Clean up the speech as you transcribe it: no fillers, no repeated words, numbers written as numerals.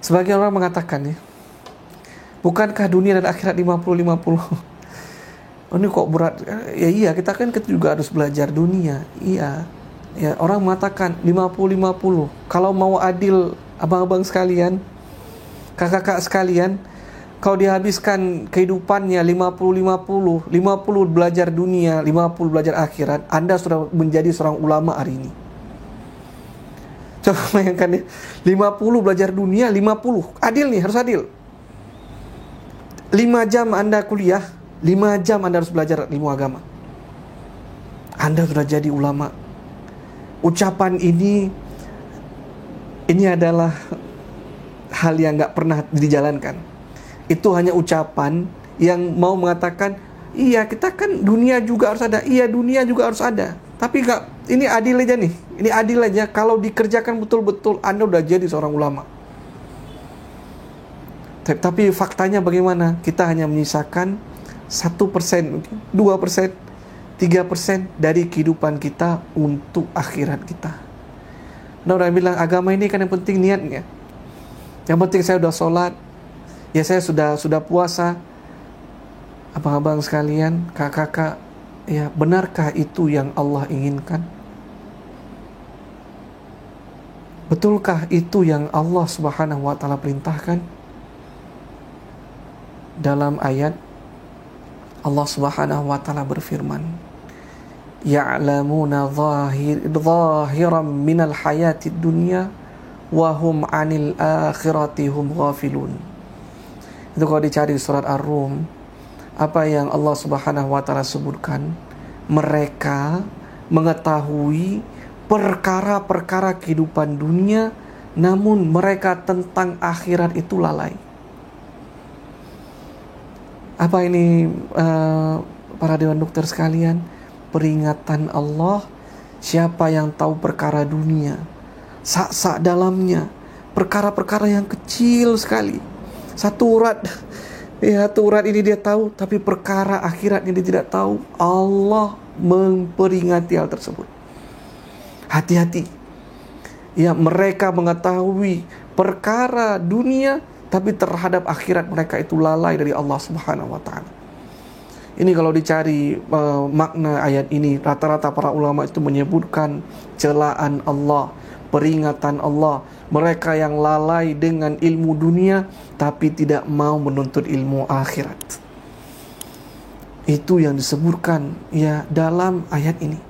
Sebagian orang mengatakan ya, bukankah dunia dan akhirat 50-50? Oh, ini kok berat? Ya iya, kita juga harus belajar dunia. Iya. Ya, orang mengatakan 50-50. Kalau mau adil, abang-abang sekalian, kakak-kakak sekalian, kalau dihabiskan kehidupannya 50-50, 50 belajar dunia, 50 belajar akhirat, Anda sudah menjadi seorang ulama hari ini. Coba bayangkan ya, 50 belajar dunia, 50. Adil nih, harus adil. 5 jam Anda kuliah, 5 jam Anda harus belajar ilmu agama. Anda sudah jadi ulama. Ucapan ini adalah hal yang gak pernah dijalankan. Itu hanya ucapan yang mau mengatakan, iya kita kan dunia juga harus ada. Iya dunia juga harus ada. Tapi ini adil aja nih. Ini adil aja. Kalau dikerjakan betul-betul, Anda udah jadi seorang ulama. Tapi faktanya bagaimana? Kita hanya menyisakan 1%, 2%, 3% dari kehidupan kita untuk akhirat kita. Nah, orang bilang agama ini kan yang penting niatnya. Yang penting saya udah sholat, ya saya sudah puasa. Abang-abang sekalian, kakak-kakak, ya benarkah itu yang Allah inginkan? Betulkah itu yang Allah Subhanahu wa taala perintahkan? Dalam ayat Allah Subhanahu wa taala berfirman, ya'lamuna zahiran minal hayatid dunya wa hum 'anil akhirati hum ghafilun. Itu kalau dicari surat Ar-Rum, apa yang Allah Subhanahu wa taala sebutkan, mereka mengetahui perkara-perkara kehidupan dunia, namun mereka tentang akhirat itu lalai. Apa ini para dewan dokter sekalian? Peringatan Allah, siapa yang tahu perkara dunia, sak-sak dalamnya, perkara-perkara yang kecil sekali. Satu urat ini dia tahu, tapi perkara akhiratnya dia tidak tahu. Allah memperingati hal tersebut. Hati-hati. Ya, mereka mengetahui perkara dunia, tapi terhadap akhirat mereka itu lalai dari Allah Subhanahu wa taala. Ini kalau dicari makna ayat ini, rata-rata para ulama itu menyebutkan celaan Allah, peringatan Allah. Mereka yang lalai dengan ilmu dunia tapi tidak mau menuntut ilmu akhirat. Itu yang disebutkan ya dalam ayat ini.